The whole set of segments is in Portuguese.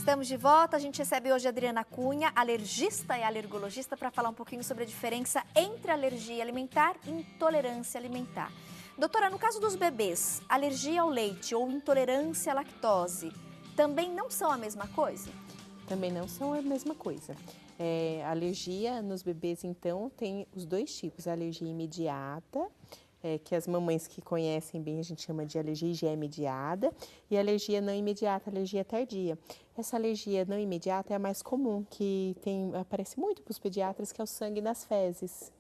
Estamos de volta, a gente recebe hoje a Adriana Cunha, alergista e alergologista, para falar um pouquinho sobre a diferença entre alergia alimentar e intolerância alimentar. Doutora, no caso dos bebês, alergia ao leite ou intolerância à lactose também não são a mesma coisa? Também não são a mesma coisa. Alergia nos bebês, então, tem os dois tipos, a alergia imediata, que as mamães que conhecem bem a gente chama de alergia IgE mediada, e alergia não imediata, alergia tardia. Essa alergia não imediata é a mais comum, que aparece muito para os pediatras, que é o sangue nas fezes.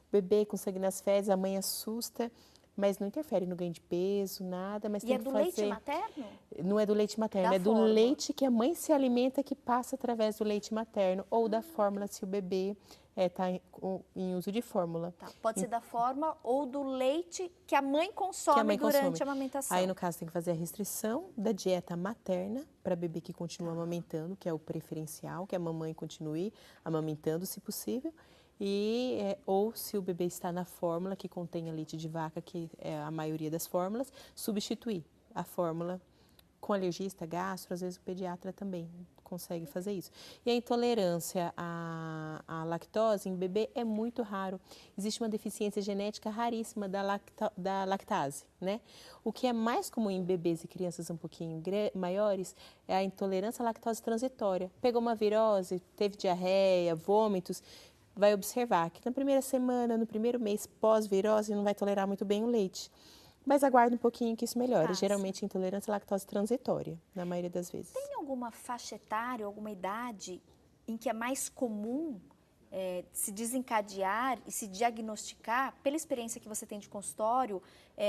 O bebê com sangue nas fezes, a mãe assusta, mas não interfere no ganho de peso, nada, mas E tem é que do fazer... leite materno? Não é do leite materno, Da é do fórmula. leite que a mãe se alimenta, que passa através do leite materno ou da fórmula, se o bebê está em uso de fórmula. Tá, pode ser da fórmula ou do leite que a mãe Que consome a mãe durante consome. a amamentação. Aí, no caso, tem que fazer a restrição da dieta materna para bebê que continua amamentando, que é o preferencial, que a mamãe continue amamentando, se possível. Ou se o bebê está na fórmula que contém leite de vaca, que é a maioria das fórmulas, substituir a fórmula com alergista, gastro, às vezes o pediatra também consegue fazer isso. E a intolerância à lactose em bebê é muito raro. Existe uma deficiência genética raríssima da lactase, né? O que é mais comum em bebês e crianças um pouquinho maiores é a intolerância à lactose transitória. Pegou uma virose, teve diarreia, vômitos, vai observar que na primeira semana, no primeiro mês pós-virose, não vai tolerar muito bem o leite. Mas aguarde um pouquinho que isso melhore. Passa. Geralmente, intolerância à lactose transitória, na maioria das vezes. Tem alguma faixa etária, alguma idade em que é mais comum se desencadear e se diagnosticar, pela experiência que você tem de consultório,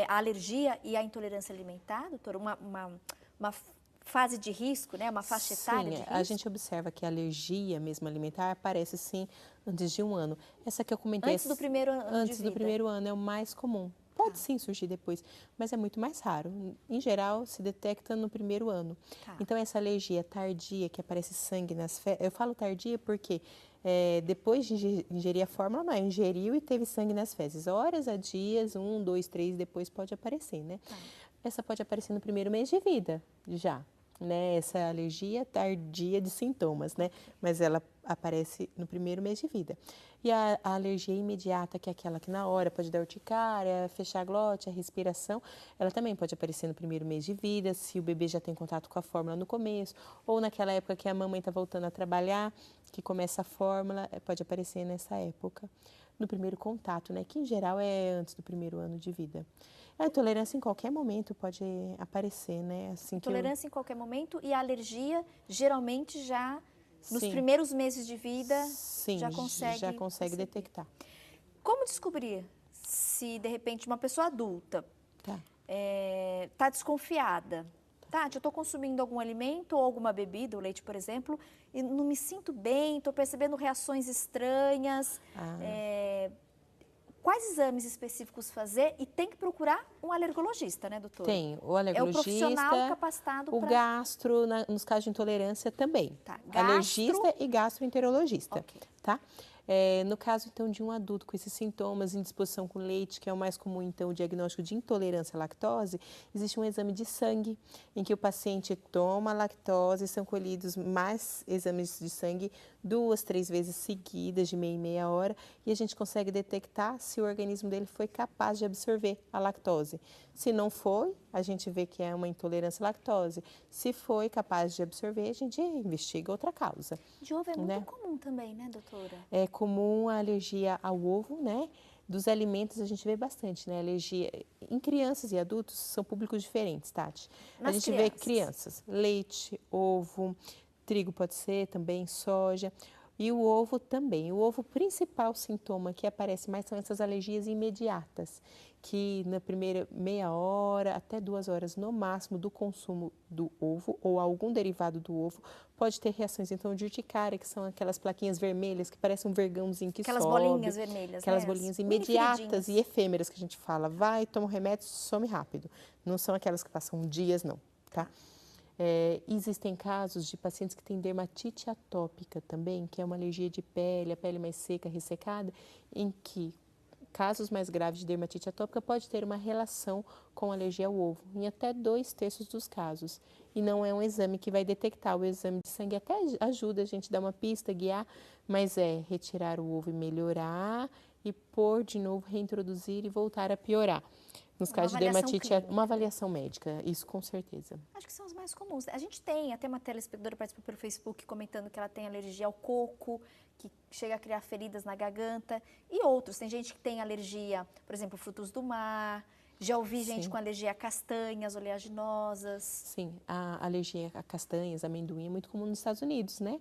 a alergia e a intolerância alimentar, doutora? Uma fase de risco, né? Uma faixa etária de risco? A gente observa que a alergia mesmo alimentar aparece sim antes de um ano. Essa que eu comentei... Antes do primeiro ano de vida? Antes do primeiro ano é o mais comum. Pode sim surgir depois, mas é muito mais raro. Em geral, se detecta no primeiro ano. Então, essa alergia tardia, que aparece sangue nas fezes... Eu falo tardia porque depois de ingerir a fórmula, não é? Ingeriu e teve sangue nas fezes. Horas a dias, 1, 2, 3, depois pode aparecer, né? Essa pode aparecer no primeiro mês de vida, já. Né, essa alergia tardia de sintomas, né? Mas ela aparece no primeiro mês de vida. E a alergia imediata, que é aquela que na hora pode dar urticária, fechar a glote, a respiração, ela também pode aparecer no primeiro mês de vida, se o bebê já tem contato com a fórmula no começo, ou naquela época que a mamãe está voltando a trabalhar, que começa a fórmula, pode aparecer nessa época. No primeiro contato, né? Que em geral é antes do primeiro ano de vida. A intolerância em qualquer momento pode aparecer, né? Assim intolerância em qualquer momento e a alergia geralmente já nos Sim. primeiros meses de vida Sim, já consegue detectar. Como descobrir se de repente uma pessoa adulta tá desconfiada? Tati, eu estou consumindo algum alimento ou alguma bebida, o leite, por exemplo, e não me sinto bem, estou percebendo reações estranhas. Quais exames específicos fazer? E tem que procurar um alergologista, né, doutora? Tem, o alergologista, é o profissional capacitado o gastro, nos casos de intolerância também. Alergista e gastroenterologista, tá? No caso, então, de um adulto com esses sintomas, indisposição com leite, que é o mais comum, então, o diagnóstico de intolerância à lactose, existe um exame de sangue, em que o paciente toma lactose, são colhidos mais exames de sangue 2, 3 vezes seguidas, de meia em meia hora, e a gente consegue detectar se o organismo dele foi capaz de absorver a lactose. Se não foi, a gente vê que é uma intolerância à lactose. Se foi capaz de absorver, a gente investiga outra causa. De ovo é muito comum também, né, doutora? É comum a alergia ao ovo, né? Dos alimentos a gente vê bastante, né? Alergia em crianças e adultos são públicos diferentes, Tati. A gente vê crianças, leite, ovo, trigo pode ser também, soja. E o ovo também. O ovo, principal sintoma que aparece mais são essas alergias imediatas, que na primeira meia hora até 2 horas no máximo do consumo do ovo ou algum derivado do ovo pode ter reações então de urticária, que são aquelas plaquinhas vermelhas que parecem um vergãozinho que sobe. Aquelas bolinhas vermelhas, aquelas bolinhas imediatas e efêmeras que a gente fala, vai, toma um remédio, some rápido. Não são aquelas que passam dias, não, tá? Existem casos de pacientes que têm dermatite atópica também, que é uma alergia de pele, a pele mais seca, ressecada, em que casos mais graves de dermatite atópica pode ter uma relação com alergia ao ovo, em até 2/3 dos casos. e não é um exame que vai detectar. O exame de sangue até ajuda a gente a dar uma pista, guiar, mas é retirar o ovo e melhorar e pôr de novo, reintroduzir e voltar a piorar. Nos Uma casos de avaliação dermatite, é uma clínica. avaliação médica, isso com certeza. Acho que são os mais comuns. A gente tem, até uma telespectadora participou pelo Facebook comentando que ela tem alergia ao coco, que chega a criar feridas na garganta, e outros. Tem gente que tem alergia, por exemplo, frutos do mar. Já ouvi gente Sim. com alergia a castanhas oleaginosas. Sim, a alergia a castanhas, amendoim é muito comum nos Estados Unidos, né?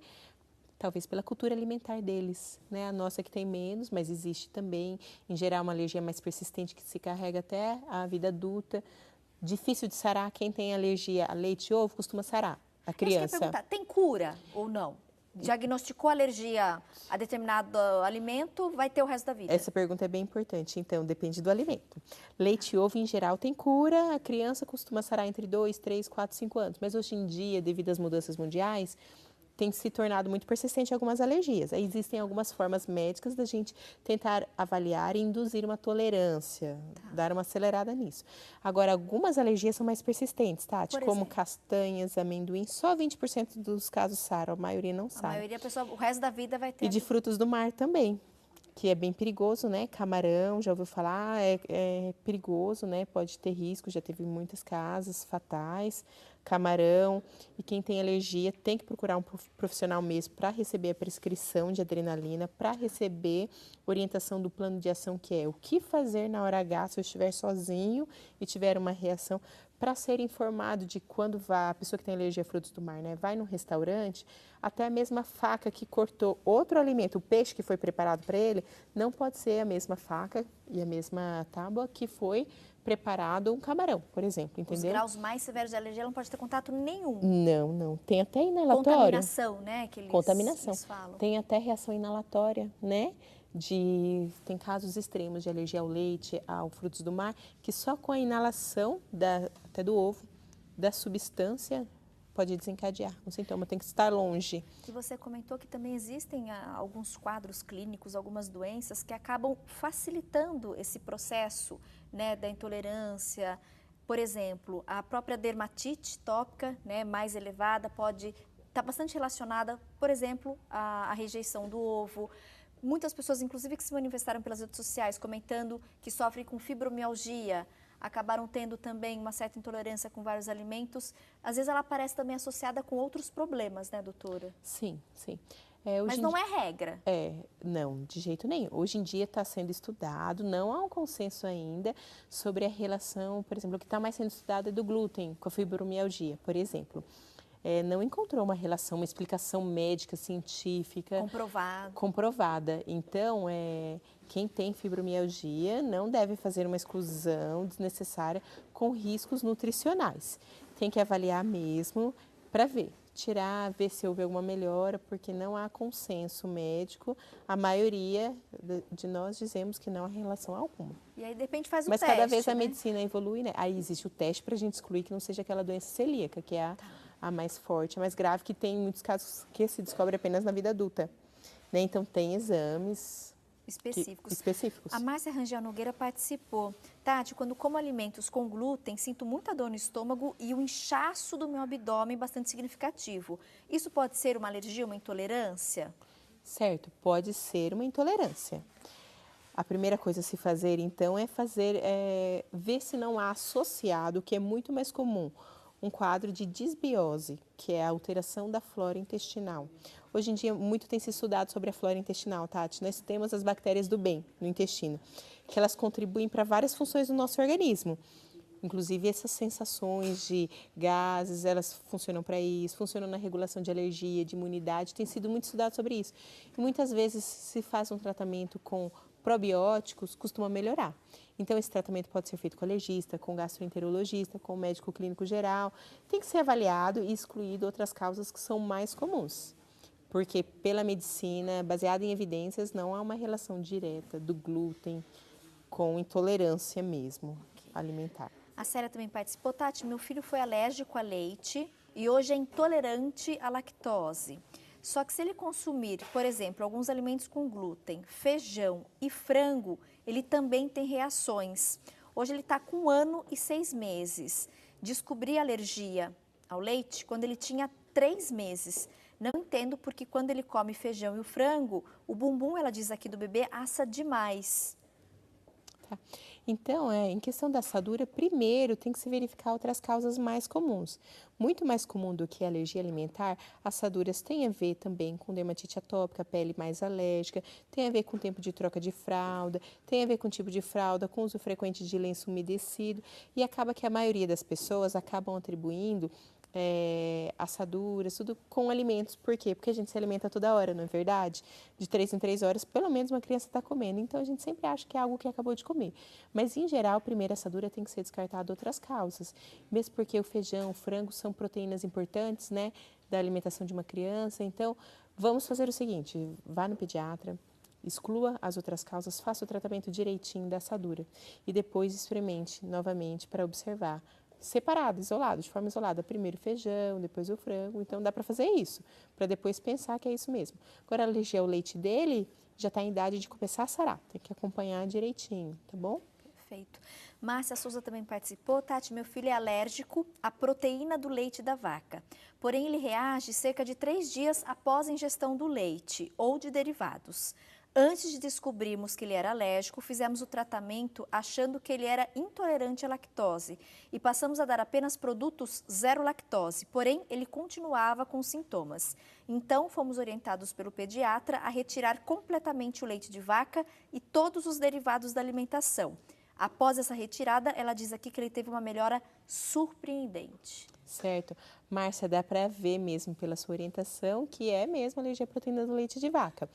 Talvez pela cultura alimentar deles, né? A nossa que tem menos, mas existe também, em geral, uma alergia mais persistente que se carrega até a vida adulta. Difícil de sarar, quem tem alergia a leite e ovo costuma sarar, a Isso que eu ia criança. perguntar, tem cura ou não? Diagnosticou alergia a determinado alimento, vai ter o resto da vida? Essa pergunta é bem importante, então depende do alimento. Leite e ovo, em geral, tem cura, a criança costuma sarar entre 2, 3, 4, 5 anos, mas hoje em dia, devido às mudanças mundiais, tem se tornado muito persistente algumas alergias. Aí existem algumas formas médicas da gente tentar avaliar e induzir uma tolerância, dar uma acelerada nisso. Agora, algumas alergias são mais persistentes, Tati, Por como exemplo? castanhas, amendoim, só 20% dos casos saram, a maioria não A sara. maioria, a pessoa, o resto da vida vai ter. E de frutos do mar também, que é bem perigoso, né? Camarão, já ouviu falar, é perigoso, né? Pode ter risco, já teve muitos casos fatais. Camarão, e quem tem alergia tem que procurar um profissional mesmo para receber a prescrição de adrenalina, para receber orientação do plano de ação, que é o que fazer na hora H se eu estiver sozinho e tiver uma reação, para ser informado de quando a pessoa que tem alergia a frutos do mar, né, vai num restaurante, até a mesma faca que cortou outro alimento, o peixe que foi preparado para ele, não pode ser a mesma faca e a mesma tábua que foi preparado um camarão, por exemplo, entendeu? Os graus mais severos de alergia não pode ter contato nenhum. Não. Tem até inalatório. Contaminação, né? Que Contaminação. eles falam. Tem até reação inalatória, né? Tem casos extremos de alergia ao leite, aos frutos do mar, que só com a inalação até do ovo, da substância, pode desencadear o sintoma. Tem que estar longe. E você comentou que também existem alguns quadros clínicos, algumas doenças que acabam facilitando esse processo, né, da intolerância. Por exemplo, a própria dermatite tópica, né, mais elevada, pode estar bastante relacionada, por exemplo, à rejeição do ovo. Muitas pessoas, inclusive, que se manifestaram pelas redes sociais, comentando que sofrem com fibromialgia, acabaram tendo também uma certa intolerância com vários alimentos. Às vezes ela aparece também associada com outros problemas, né, doutora? Sim. Mas não é regra. Não, de jeito nenhum. Hoje em dia está sendo estudado, não há um consenso ainda sobre a relação, por exemplo, o que está mais sendo estudado é do glúten com a fibromialgia, por exemplo. Não encontrou uma relação, uma explicação médica, científica comprovada. Então, quem tem fibromialgia não deve fazer uma exclusão desnecessária com riscos nutricionais. Tem que avaliar mesmo para ver se houve alguma melhora, porque não há consenso médico. A maioria de nós dizemos que não há relação alguma. E aí, de repente, faz o Mas teste, cada vez a né? medicina evolui, né? Aí existe o teste para a gente excluir que não seja aquela doença celíaca, que é a mais forte, a mais grave, que tem muitos casos que se descobre apenas na vida adulta. Né? Então, tem exames específicos. A Márcia Rangel Nogueira participou. Tati, quando como alimentos com glúten, sinto muita dor no estômago e o inchaço do meu abdômen bastante significativo. Isso pode ser uma alergia, uma intolerância? Certo, pode ser uma intolerância. A primeira coisa a se fazer, então, é ver se não há associado, o que é muito mais comum, um quadro de disbiose, que é a alteração da flora intestinal. Hoje em dia, muito tem se estudado sobre a flora intestinal, Tati. Nós temos as bactérias do bem no intestino, que elas contribuem para várias funções do nosso organismo. Inclusive, essas sensações de gases, elas funcionam para isso, funcionam na regulação de alergia, de imunidade. Tem sido muito estudado sobre isso. E muitas vezes se faz um tratamento com probióticos, costuma melhorar. Então, esse tratamento pode ser feito com alergista, com gastroenterologista, com médico clínico geral. Tem que ser avaliado e excluído outras causas que são mais comuns. Porque pela medicina, baseada em evidências, não há uma relação direta do glúten com intolerância mesmo alimentar. A Célia também participou. Tati, meu filho foi alérgico a leite e hoje é intolerante à lactose. Só que se ele consumir, por exemplo, alguns alimentos com glúten, feijão e frango, ele também tem reações. Hoje ele está com 1 ano e 6 meses. Descobrir alergia ao leite quando ele tinha 3 meses. Não entendo porque quando ele come feijão e o frango, o bumbum, ela diz aqui do bebê, assa demais. Tá. Então, em questão da assadura, primeiro tem que se verificar outras causas mais comuns. Muito mais comum do que a alergia alimentar, assaduras têm a ver também com dermatite atópica, pele mais alérgica, tem a ver com tempo de troca de fralda, tem a ver com tipo de fralda, com uso frequente de lenço umedecido, e acaba que a maioria das pessoas acabam atribuindo assaduras, tudo com alimentos. Por quê? Porque a gente se alimenta toda hora, não é verdade? De 3 em 3 horas, pelo menos uma criança está comendo. Então, a gente sempre acha que é algo que acabou de comer. Mas, em geral, a primeira assadura tem que ser descartada outras causas. Mesmo porque o feijão, o frango são proteínas importantes, né, da alimentação de uma criança. Então, vamos fazer o seguinte, vá no pediatra, exclua as outras causas, faça o tratamento direitinho da assadura e depois experimente novamente para observar. Separado, isolado, de forma isolada. Primeiro o feijão, depois o frango. Então, dá para fazer isso, para depois pensar que é isso mesmo. Agora, a alergia ao leite dele já está em idade de começar a sarar. Tem que acompanhar direitinho, tá bom? Perfeito. Márcia Souza também participou. Tati, meu filho é alérgico à proteína do leite da vaca. Porém, ele reage cerca de 3 dias após a ingestão do leite ou de derivados. Antes de descobrirmos que ele era alérgico, fizemos o tratamento achando que ele era intolerante à lactose e passamos a dar apenas produtos zero lactose, porém ele continuava com sintomas. Então, fomos orientados pelo pediatra a retirar completamente o leite de vaca e todos os derivados da alimentação. Após essa retirada, ela diz aqui que ele teve uma melhora surpreendente. Certo. Márcia, dá para ver mesmo pela sua orientação que é mesmo alergia à proteína do leite de vaca.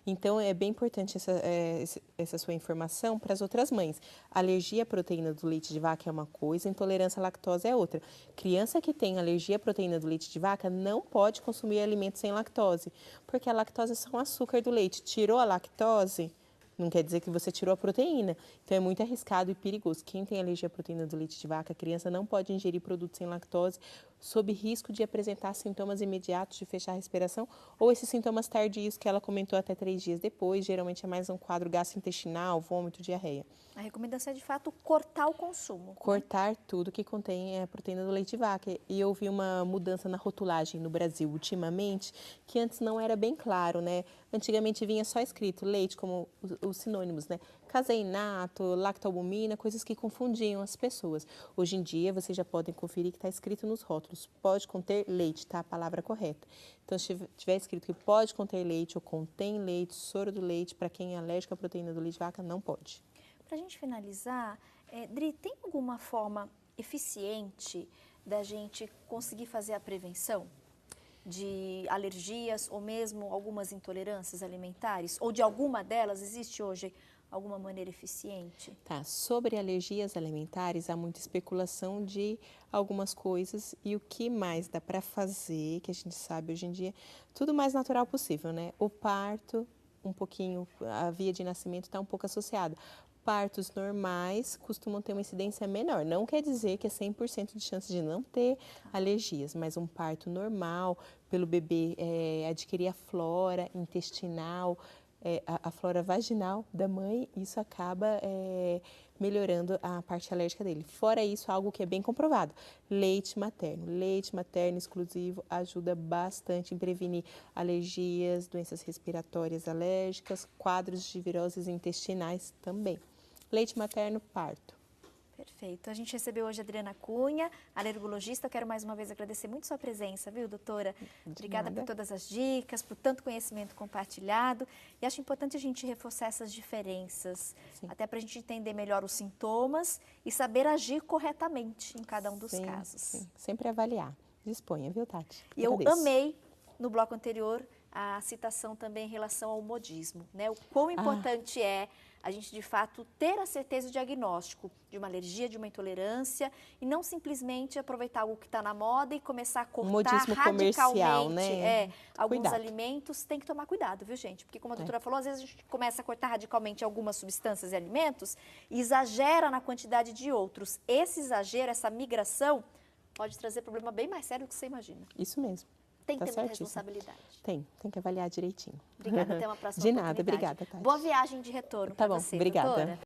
Então, é bem importante essa sua informação para as outras mães. Alergia à proteína do leite de vaca é uma coisa, intolerância à lactose é outra. Criança que tem alergia à proteína do leite de vaca não pode consumir alimentos sem lactose, porque a lactose é só um açúcar do leite. Tirou a lactose, não quer dizer que você tirou a proteína. Então, é muito arriscado e perigoso. Quem tem alergia à proteína do leite de vaca, a criança não pode ingerir produtos sem lactose, sob risco de apresentar sintomas imediatos de fechar a respiração ou esses sintomas tardios que ela comentou até 3 dias depois. Geralmente é mais um quadro gastrointestinal, vômito, diarreia. A recomendação é, de fato, cortar o consumo. Cortar tudo que contém a proteína do leite de vaca. E eu vi uma mudança na rotulagem no Brasil ultimamente, que antes não era bem claro, né? Antigamente vinha só escrito leite, como os sinônimos, né? Caseinato, lactalbumina, coisas que confundiam as pessoas. Hoje em dia, vocês já podem conferir que está escrito nos rótulos. Pode conter leite, tá? A palavra correta. Então, se tiver escrito que pode conter leite ou contém leite, soro do leite, para quem é alérgico à proteína do leite de vaca, não pode. Para a gente finalizar, Dri, tem alguma forma eficiente da gente conseguir fazer a prevenção de alergias ou mesmo algumas intolerâncias alimentares? Ou de alguma delas existe hoje alguma maneira eficiente? Tá, sobre alergias alimentares, há muita especulação de algumas coisas e o que mais dá para fazer, que a gente sabe hoje em dia, tudo mais natural possível, né? O parto, um pouquinho, a via de nascimento está um pouco associada. Partos normais costumam ter uma incidência menor. Não quer dizer que é 100% de chance de não ter alergias, mas um parto normal, pelo bebê adquirir a flora intestinal, a flora vaginal da mãe, isso acaba melhorando a parte alérgica dele. Fora isso, algo que é bem comprovado, leite materno exclusivo ajuda bastante em prevenir alergias, doenças respiratórias alérgicas, quadros de viroses intestinais também. Leite materno, parto. Perfeito. A gente recebeu hoje a Adriana Cunha, alergologista. Eu quero mais uma vez agradecer muito sua presença, viu, doutora? Obrigada por todas as dicas, por tanto conhecimento compartilhado. E acho importante a gente reforçar essas diferenças, sim, até para a gente entender melhor os sintomas e saber agir corretamente em cada um dos casos. Sim. Sempre avaliar. Disponha, viu, Tati? E eu amei, no bloco anterior, a citação também em relação ao modismo, né? O quão importante é a gente, de fato, ter a certeza do diagnóstico de uma alergia, de uma intolerância, e não simplesmente aproveitar algo que está na moda e começar a cortar radicalmente, né? alguns alimentos. Tem que tomar cuidado, viu, gente? Porque, como a doutora falou, às vezes a gente começa a cortar radicalmente algumas substâncias e alimentos e exagera na quantidade de outros. Esse exagero, essa migração, pode trazer problema bem mais sério do que você imagina. Isso mesmo. Tem que ter muita responsabilidade. Tem que avaliar direitinho. Obrigada, até uma próxima oportunidade. De nada, obrigada, Tati. Boa viagem de retorno para você, obrigada. Doutora.